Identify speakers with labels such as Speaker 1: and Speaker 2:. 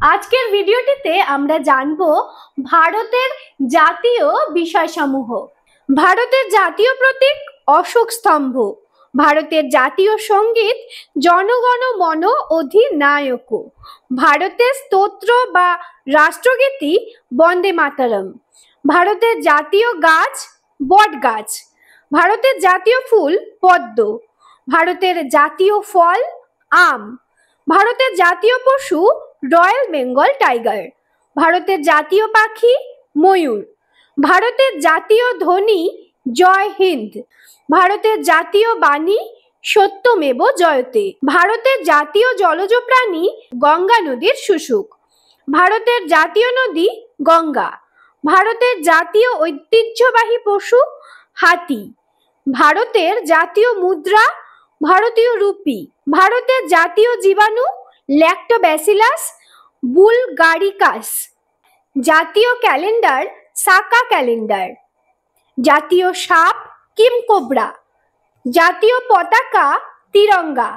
Speaker 1: আজকের ভিডিওটিতে আমরা জানব ভারতের জাতীয় বিষয়সমূহ। ভারতের জাতীয় প্রতীক অশোক স্তম্ভ। ভারতের জাতীয় সঙ্গীত জনগণ মন অধিনায়ক। ভারতের স্তোত্র বা রাষ্ট্রগীতি বন্দে মাতরম। ভারতের জাতীয় গাছ বট গাছ। ভারতের জাতীয় ফুল পদ্ম। ভারতের জাতীয় ফল আম। ভারতের জাতীয় পশু রয়্যাল বেঙ্গল টাইগার। ভারতের জাতীয় পাখি ময়ূর। ভারতের জাতীয় ধ্বনি জয় হিন্দ। ভারতের জাতীয় বাণী সত্যমেব জয়তে। ভারতের জাতীয় জলজ প্রাণী গঙ্গা নদীর শুশুক। ভারতের জাতীয় নদী গঙ্গা। ভারতের জাতীয় ঐতিহ্যবাহী পশু হাতি। ভারতের জাতীয় মুদ্রা ভারতীয় রুপি। ভারতের জাতীয় জীবাণু ল্যাক্টোব্যাসিলাস বুলগারিকাস। জাতীয় ক্যালেন্ডার সাকা ক্যালেন্ডার। জাতীয় সাপ কিংকোবরা। জাতীয় পতাকা তিরঙ্গা।